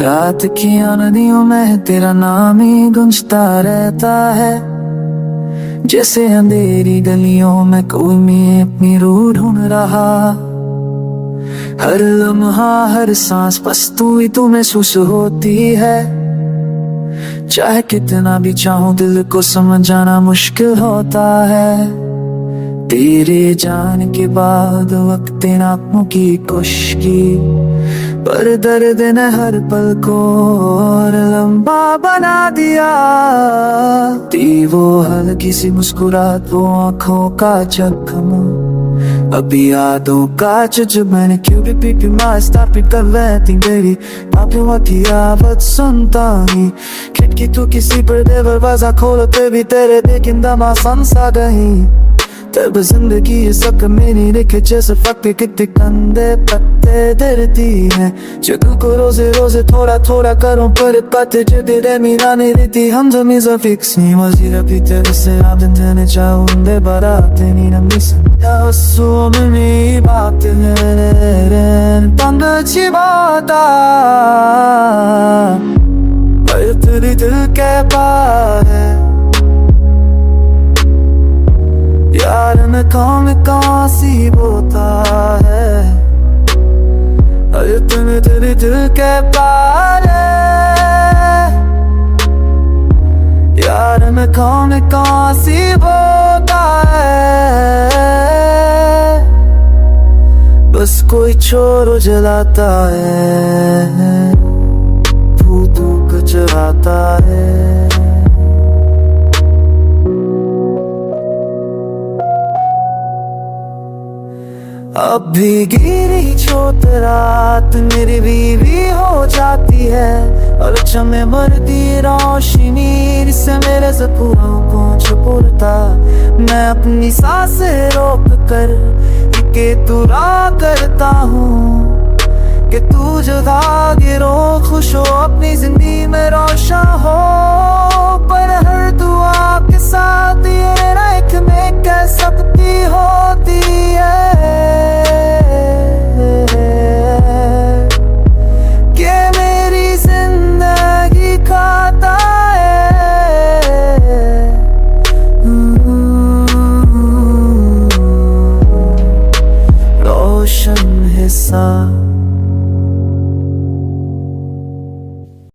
रात की नदियों में तेरा नाम ही गूंजता रहता है, जैसे अंधेरी गलियों में कोई मैं अपनी रूह ढूंढ रहा। हर लम्हा हर सांस बस तू ही तू महसूस होती है। चाहे कितना भी चाहूं दिल को समझाना मुश्किल होता है। तेरे जाने के बाद वक्त आंखों की खुशकी, पर दर्द ने हर पल को और लंबा बना दिया। थी वो हल्की सी मुस्कुराहट, वो आंखों का जख्म, अभी यादों का जो मैंने क्यों भी मास्ता पिट कर रहती मेरी पापियों की आवाज सुनता ही। खिड़की तो किसी पर दरवाजा खोलते भी तेरे देखिंदा मौसम सा गई। तब जिंदगी ये सब मेरी लिखे जैसे फटे कितने कंधे पत्ते डरती है। जगह को रोजे रोजे थोड़ा थोड़ा करूं पर पत्ते जदे मेरा नहीं रहती। हम जमीज़ा फिक्स नहीं वजीर अभी तेरे से आदन जाने चाहूं दे बारात नहीं ना मिस या सो में बात है तंग अच्छी बात पर तेरे दिल के पार है। यार मैं कौन सी बोता है, अरे तुम्हें तेरे दिल के पार है। यार मैं कौन सी बोता है, बस कोई चोर जलाता है, भूतों को जलाता है। अब भी गिरी छोट रात मेरी बीवी हो जाती है, और चमे मरती रोशनी से मेरे सपनों को छुपता। मैं अपनी सांसें रोक कर के तुरा करता हूँ कि तू जुदा गिरो खुश हो अपनी जिंदगी में रोशन हो।